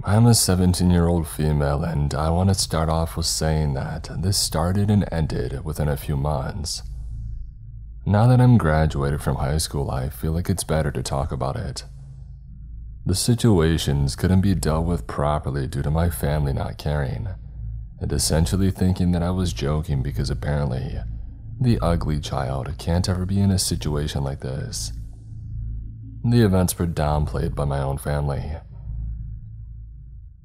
I'm a 17-year-old female, and I want to start off with saying that this started and ended within a few months. Now that I'm graduated from high school, I feel like it's better to talk about it. The situations couldn't be dealt with properly due to my family not caring, and essentially thinking that I was joking because apparently the ugly child can't ever be in a situation like this. The events were downplayed by my own family.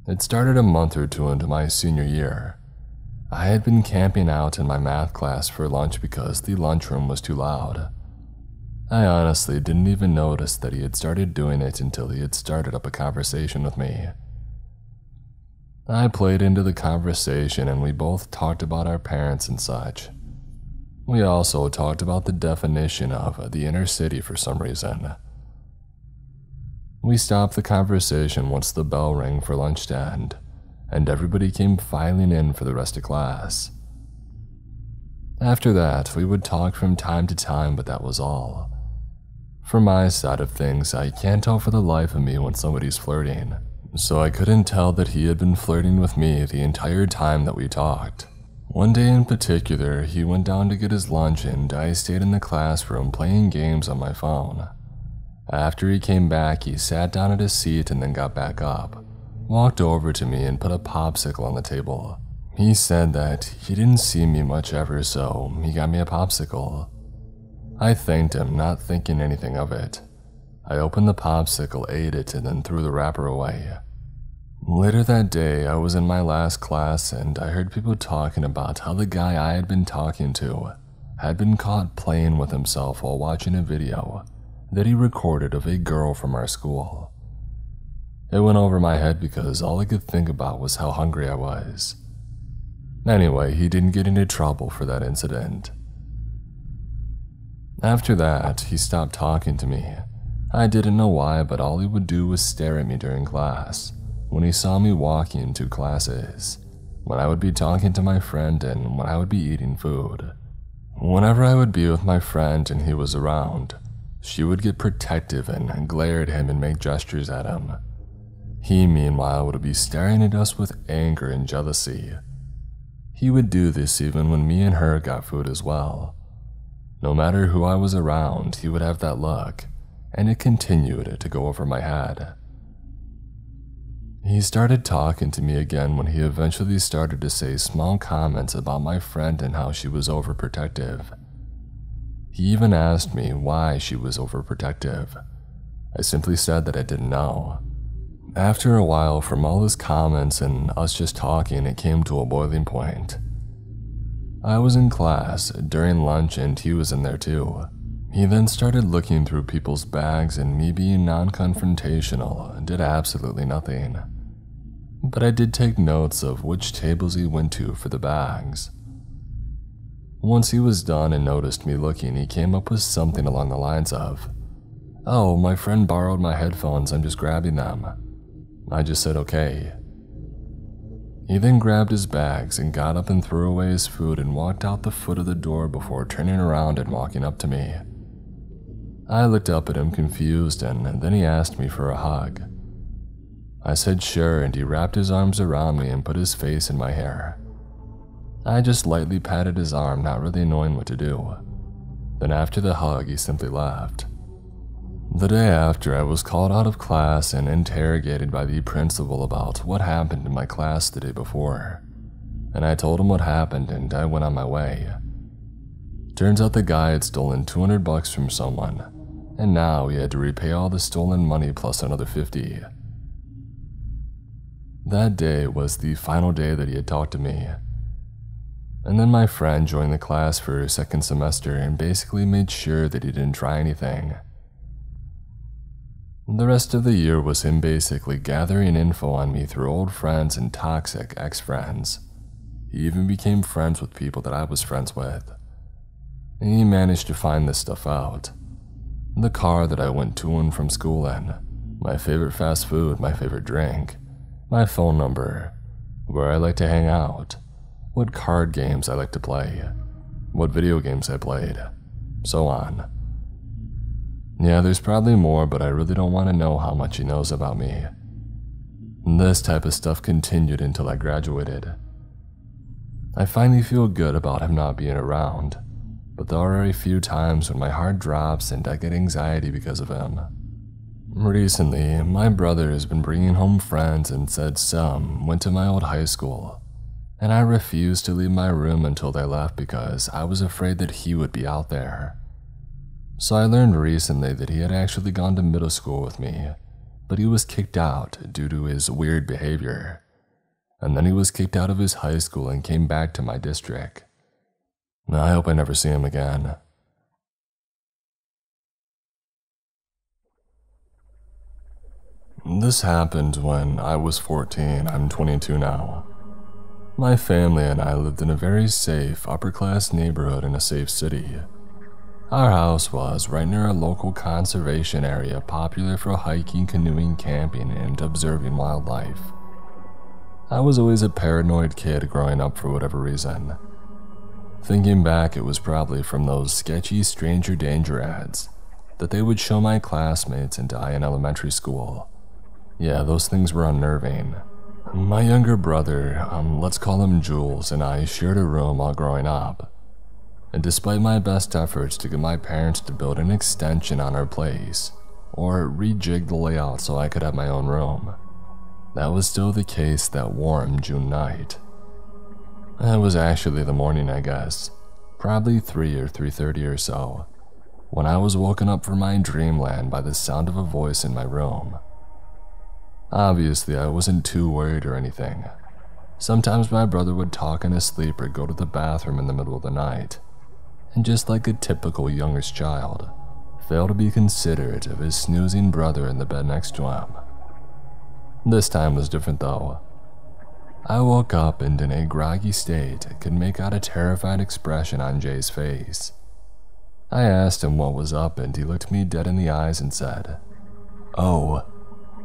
It started a month or two into my senior year. I had been camping out in my math class for lunch because the lunchroom was too loud. I honestly didn't even notice that he had started doing it until he had started up a conversation with me. I played into the conversation and we both talked about our parents and such. We also talked about the definition of the inner city for some reason. We stopped the conversation once the bell rang for lunch to end, and everybody came filing in for the rest of class. After that, we would talk from time to time, but that was all. From my side of things, I can't tell for the life of me when somebody's flirting, so I couldn't tell that he had been flirting with me the entire time that we talked. One day in particular, he went down to get his lunch and I stayed in the classroom playing games on my phone. After he came back, he sat down at his seat and then got back up, walked over to me and put a popsicle on the table. He said that he didn't see me much ever, so he got me a popsicle. I thanked him, not thinking anything of it. I opened the popsicle, ate it, and then threw the wrapper away. Later that day, I was in my last class and I heard people talking about how the guy I had been talking to had been caught playing with himself while watching a video that he recorded of a girl from our school. It went over my head because all I could think about was how hungry I was. Anyway, he didn't get into trouble for that incident. After that, he stopped talking to me. I didn't know why, but all he would do was stare at me during class, when he saw me walking to classes, when I would be talking to my friend, and when I would be eating food. Whenever I would be with my friend and he was around, she would get protective and glare at him and make gestures at him. He, meanwhile, would be staring at us with anger and jealousy. He would do this even when me and her got food as well. No matter who I was around, he would have that look, and it continued to go over my head. He started talking to me again when he eventually started to say small comments about my friend and how she was overprotective. He even asked me why she was overprotective. I simply said that I didn't know. After a while, from all his comments and us just talking, it came to a boiling point. I was in class during lunch and he was in there too. He then started looking through people's bags and me being non-confrontational did absolutely nothing. But I did take notes of which tables he went to for the bags. Once he was done and noticed me looking, he came up with something along the lines of, "Oh, my friend borrowed my headphones, I'm just grabbing them." I just said okay. He then grabbed his bags and got up and threw away his food and walked out the foot of the door before turning around and walking up to me. I looked up at him confused and then he asked me for a hug. I said sure, and he wrapped his arms around me and put his face in my hair. I just lightly patted his arm, not really knowing what to do. Then after the hug, he simply left. The day after, I was called out of class and interrogated by the principal about what happened in my class the day before, and I told him what happened and I went on my way. Turns out the guy had stolen $200 from someone, and now he had to repay all the stolen money plus another $50. That day was the final day that he had talked to me. And then my friend joined the class for his second semester and basically made sure that he didn't try anything. The rest of the year was him basically gathering info on me through old friends and toxic ex-friends. He even became friends with people that I was friends with. And he managed to find this stuff out. The car that I went to and from school in, my favorite fast food, my favorite drink, my phone number, where I like to hang out, what card games I like to play, what video games I played, so on. Yeah, there's probably more, but I really don't want to know how much he knows about me. This type of stuff continued until I graduated. I finally feel good about him not being around, but there are a few times when my heart drops and I get anxiety because of him. Recently, my brother has been bringing home friends and said some went to my old high school, and I refused to leave my room until they left because I was afraid that he would be out there. So I learned recently that he had actually gone to middle school with me, but he was kicked out due to his weird behavior. And then he was kicked out of his high school and came back to my district. I hope I never see him again. This happened when I was 14. I'm 22 now. My family and I lived in a very safe, upper-class neighborhood in a safe city. Our house was right near a local conservation area popular for hiking, canoeing, camping, and observing wildlife. I was always a paranoid kid growing up for whatever reason. Thinking back, it was probably from those sketchy stranger danger ads that they would show my classmates and I in elementary school. Yeah, those things were unnerving. My younger brother, let's call him Jules, and I shared a room while growing up. And despite my best efforts to get my parents to build an extension on our place, or rejig the layout so I could have my own room, that was still the case that warm June night. It was actually the morning, I guess, probably 3 or 3:30 or so, when I was woken up from my dreamland by the sound of a voice in my room. Obviously, I wasn't too worried or anything. Sometimes my brother would talk in his sleep or go to the bathroom in the middle of the night, and just like a typical youngest child, fail to be considerate of his snoozing brother in the bed next to him. This time was different though. I woke up and in a groggy state could make out a terrified expression on Jay's face. I asked him what was up and he looked me dead in the eyes and said, "Oh,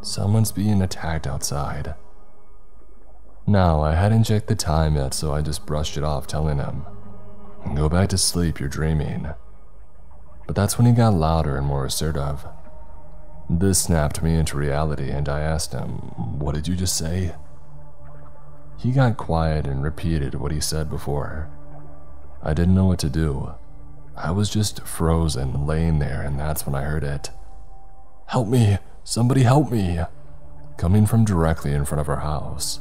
someone's being attacked outside." Now, I hadn't checked the time yet, so I just brushed it off, telling him, "Go back to sleep, you're dreaming." But that's when he got louder and more assertive. This snapped me into reality and I asked him, "What did you just say?" He got quiet and repeated what he said before. I didn't know what to do. I was just frozen, laying there, and that's when I heard it. "Help me! Somebody help me!" coming from directly in front of our house.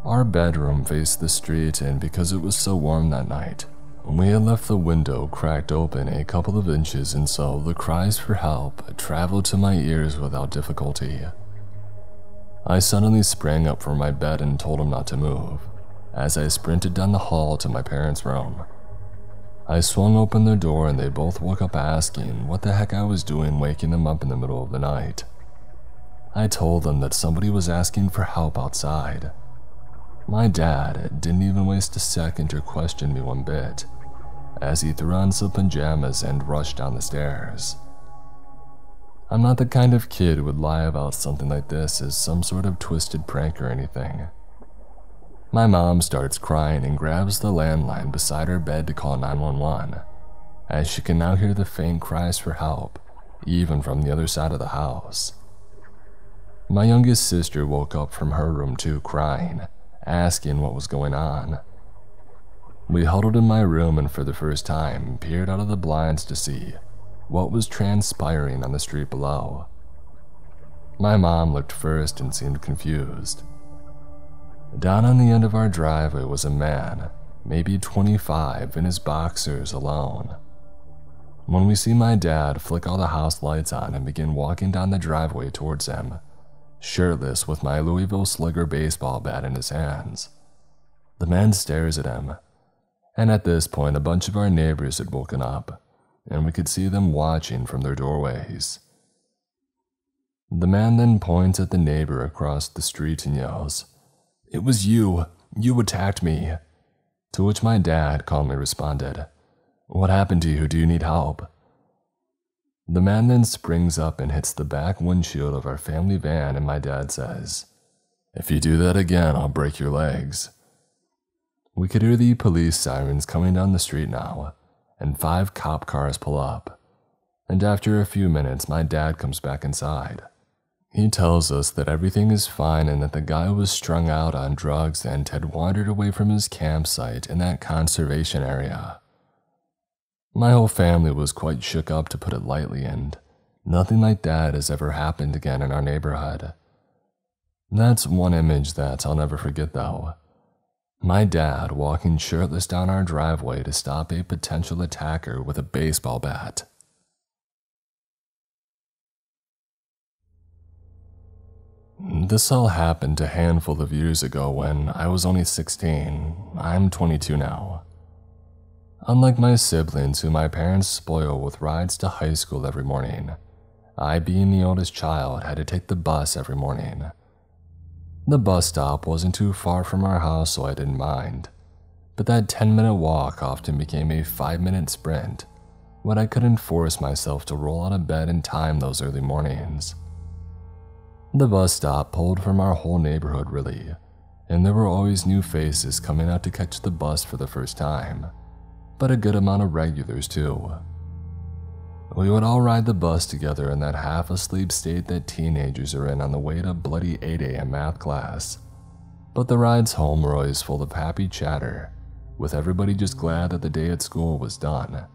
Our bedroom faced the street, and because it was so warm that night, we had left the window cracked open a couple of inches, and so the cries for help traveled to my ears without difficulty. I suddenly sprang up from my bed and told him not to move, as I sprinted down the hall to my parents' room. I swung open their door and they both woke up asking what the heck I was doing waking them up in the middle of the night. I told them that somebody was asking for help outside. My dad didn't even waste a second or question me one bit, as he threw on some pajamas and rushed down the stairs. I'm not the kind of kid who would lie about something like this as some sort of twisted prank or anything. My mom starts crying and grabs the landline beside her bed to call 911, as she can now hear the faint cries for help, even from the other side of the house. My youngest sister woke up from her room too, crying, asking what was going on. We huddled in my room and for the first time peered out of the blinds to see what was transpiring on the street below. My mom looked first and seemed confused. Down on the end of our driveway was a man, maybe 25, in his boxers alone. When we see my dad flick all the house lights on and begin walking down the driveway towards him, shirtless with my Louisville Slugger baseball bat in his hands, the man stares at him, and at this point a bunch of our neighbors had woken up, and we could see them watching from their doorways. The man then points at the neighbor across the street and yells, "It was you! You attacked me!" To which my dad calmly responded, "What happened to you? Do you need help?" The man then springs up and hits the back windshield of our family van, and my dad says, "If you do that again, I'll break your legs." We could hear the police sirens coming down the street now, and 5 cop cars pull up, and after a few minutes my dad comes back inside. He tells us that everything is fine and that the guy was strung out on drugs and had wandered away from his campsite in that conservation area. My whole family was quite shook up, to put it lightly, and nothing like that has ever happened again in our neighborhood. That's one image that I'll never forget, though. My dad walking shirtless down our driveway to stop a potential attacker with a baseball bat. This all happened a handful of years ago when I was only 16. I'm 22 now. Unlike my siblings, who my parents spoil with rides to high school every morning, I, being the oldest child, had to take the bus every morning. The bus stop wasn't too far from our house, so I didn't mind, but that 10-minute walk often became a 5-minute sprint when I couldn't force myself to roll out of bed in time those early mornings. The bus stop pulled from our whole neighborhood, really, and there were always new faces coming out to catch the bus for the first time, but a good amount of regulars too. We would all ride the bus together in that half-asleep state that teenagers are in on the way to bloody 8 a.m. math class, but the rides home were always full of happy chatter, with everybody just glad that the day at school was done,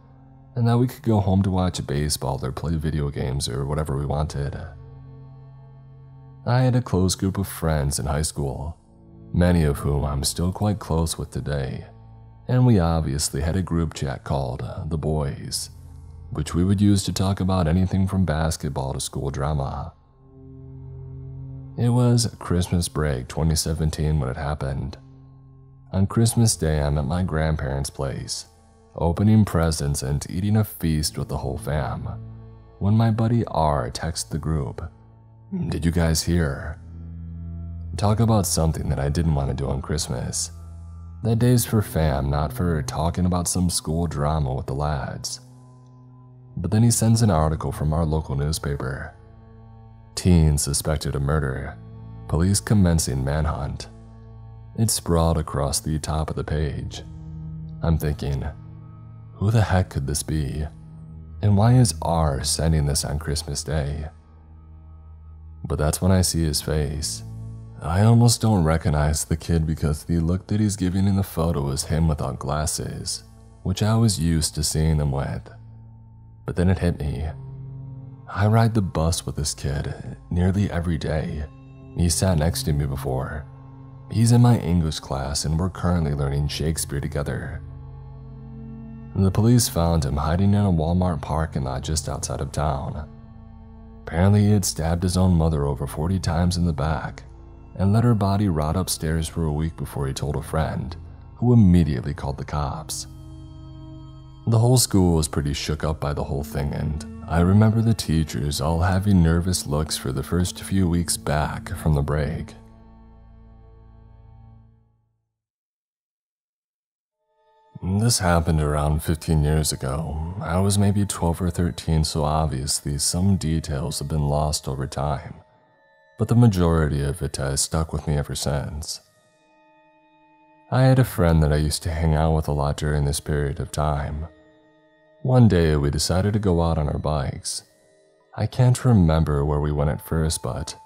and that we could go home to watch baseball or play video games or whatever we wanted. I had a close group of friends in high school, many of whom I'm still quite close with today, and we obviously had a group chat called The Boys, which we would use to talk about anything from basketball to school drama. It was Christmas break 2017 when it happened. On Christmas Day, I'm at my grandparents' place, opening presents and eating a feast with the whole fam, when my buddy R texts the group, "Did you guys hear?" Talk about something that I didn't want to do on Christmas. That day's for fam, not for talking about some school drama with the lads. But then he sends an article from our local newspaper. Teen suspected of murder. Police commencing manhunt. It sprawled across the top of the page. I'm thinking, who the heck could this be? And why is R sending this on Christmas Day? But that's when I see his face. I almost don't recognize the kid because the look that he's giving in the photo is him without glasses, which I was used to seeing him with. But then it hit me. I ride the bus with this kid nearly every day. He sat next to me before. He's in my English class and we're currently learning Shakespeare together. The police found him hiding in a Walmart parking lot just outside of town. Apparently he had stabbed his own mother over 40 times in the back and let her body rot upstairs for a week before he told a friend, who immediately called the cops. The whole school was pretty shook up by the whole thing, and I remember the teachers all having nervous looks for the first few weeks back from the break. This happened around 15 years ago. I was maybe 12 or 13, so obviously some details have been lost over time, but the majority of it has stuck with me ever since. I had a friend that I used to hang out with a lot during this period of time. One day we decided to go out on our bikes. I can't remember where we went at first, but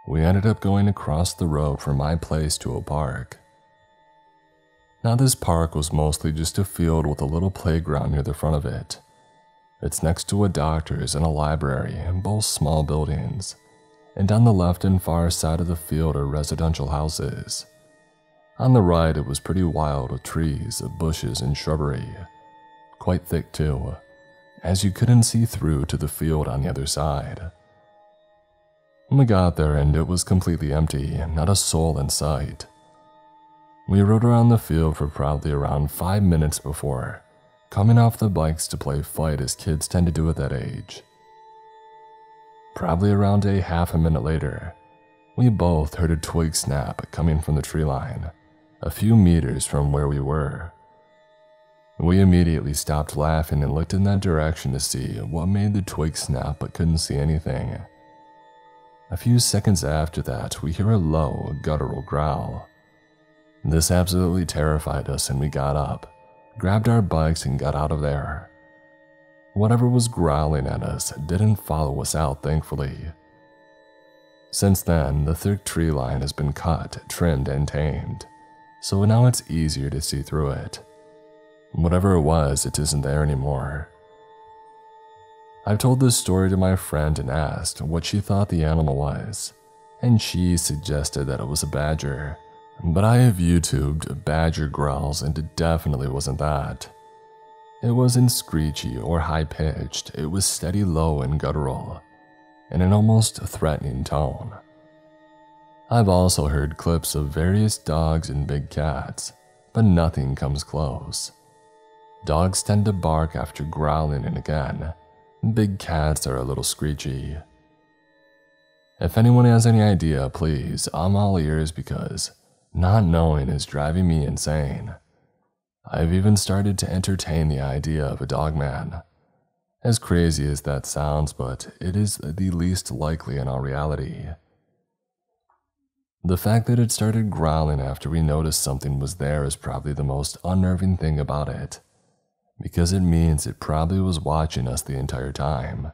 we ended up going across the road from my place to a park. Now this park was mostly just a field with a little playground near the front of it. It's next to a doctor's and a library, both small buildings, and on the left and far side of the field are residential houses. On the right it was pretty wild with trees, bushes, and shrubbery. Quite thick too, as you couldn't see through to the field on the other side. We got there and it was completely empty, not a soul in sight. We rode around the field for probably around 5 minutes before coming off the bikes to play fight as kids tend to do at that age. Probably around a half a minute later, we both heard a twig snap coming from the tree line, a few meters from where we were. We immediately stopped laughing and looked in that direction to see what made the twig snap but couldn't see anything. A few seconds after that, we hear a low, guttural growl. This absolutely terrified us and we got up, grabbed our bikes and got out of there. Whatever was growling at us didn't follow us out, thankfully. Since then, the thick tree line has been cut, trimmed, and tamed, so now it's easier to see through it. Whatever it was, it isn't there anymore. I've told this story to my friend and asked what she thought the animal was, and she suggested that it was a badger. But I have YouTubed badger growls and it definitely wasn't that. It wasn't screechy or high-pitched, it was steady low and guttural, in an almost threatening tone. I've also heard clips of various dogs and big cats, but nothing comes close. Dogs tend to bark after growling, and again, big cats are a little screechy. If anyone has any idea, please, I'm all ears because not knowing is driving me insane. I've even started to entertain the idea of a dogman. As crazy as that sounds, but it is the least likely in all reality. The fact that it started growling after we noticed something was there is probably the most unnerving thing about it, because it means it probably was watching us the entire time.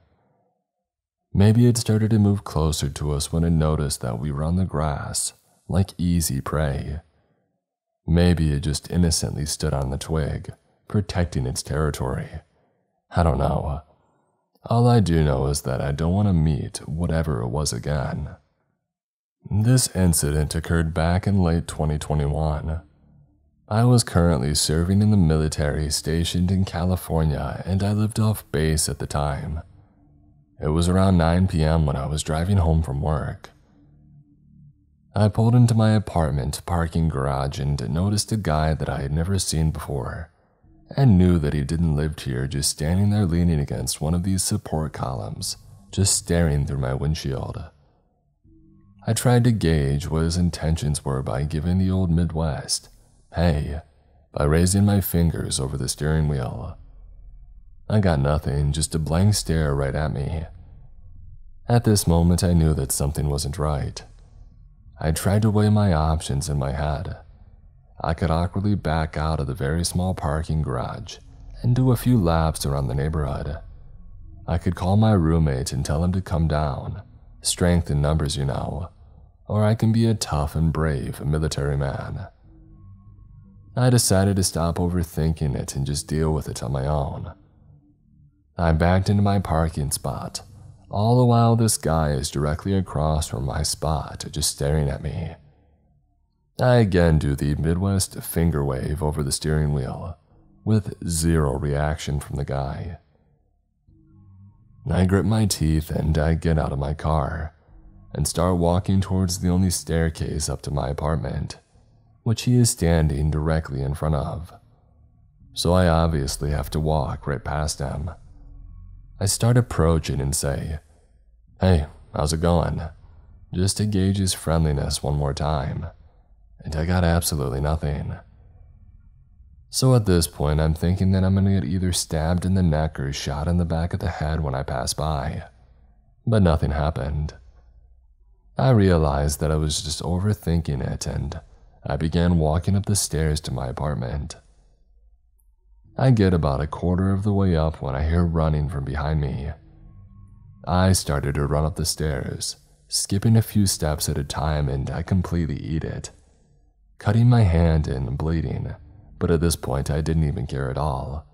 Maybe it started to move closer to us when it noticed that we were on the grass, like easy prey. Maybe it just innocently stood on the twig, protecting its territory. I don't know. All I do know is that I don't want to meet whatever it was again. This incident occurred back in late 2021. I was currently serving in the military stationed in California, and I lived off base at the time. It was around 9 p.m. when I was driving home from work. I pulled into my apartment parking garage and noticed a guy that I had never seen before, and knew that he didn't live here, just standing there leaning against one of these support columns, just staring through my windshield. I tried to gauge what his intentions were by giving the old Midwest, hey, by raising my fingers over the steering wheel. I got nothing, just a blank stare right at me. At this moment, I knew that something wasn't right. I tried to weigh my options in my head. I could awkwardly back out of the very small parking garage and do a few laps around the neighborhood. I could call my roommate and tell him to come down, strength in numbers, you know, or I can be a tough and brave military man. I decided to stop overthinking it and just deal with it on my own. I backed into my parking spot, all the while this guy is directly across from my spot, just staring at me. I again do the Midwest finger wave over the steering wheel, with zero reaction from the guy. I grit my teeth and I get out of my car, and start walking towards the only staircase up to my apartment, which he is standing directly in front of. So I obviously have to walk right past him. I start approaching and say, "Hey, how's it going?" just to gauge his friendliness one more time, and I got absolutely nothing. So at this point, I'm thinking that I'm gonna get either stabbed in the neck or shot in the back of the head when I pass by, but nothing happened. I realized that I was just overthinking it, and I began walking up the stairs to my apartment. I get about a quarter of the way up when I hear running from behind me. I started to run up the stairs, skipping a few steps at a time, and I completely eat it, cutting my hand and bleeding, but at this point I didn't even care at all.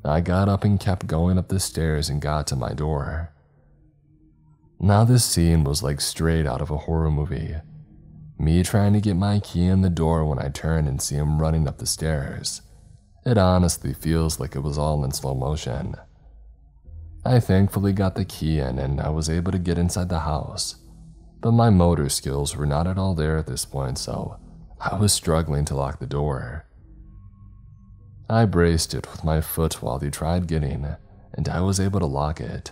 I got up and kept going up the stairs and got to my door. Now this scene was like straight out of a horror movie. Me trying to get my key in the door when I turn and see him running up the stairs. It honestly feels like it was all in slow motion. I thankfully got the key in and I was able to get inside the house, but my motor skills were not at all there at this point, so I was struggling to lock the door. I braced it with my foot while he tried getting, and I was able to lock it.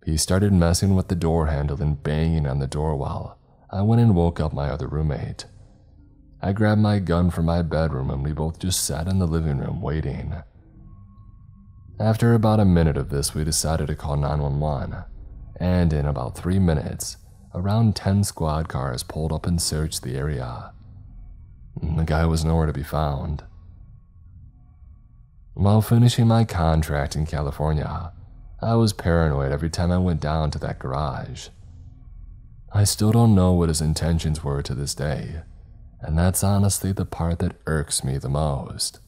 He started messing with the door handle and banging on the door while I went and woke up my other roommate. I grabbed my gun from my bedroom and we both just sat in the living room waiting. After about a minute of this, we decided to call 911, and in about 3 minutes, around 10 squad cars pulled up and searched the area. The guy was nowhere to be found. While finishing my contract in California, I was paranoid every time I went down to that garage. I still don't know what his intentions were to this day, and that's honestly the part that irks me the most.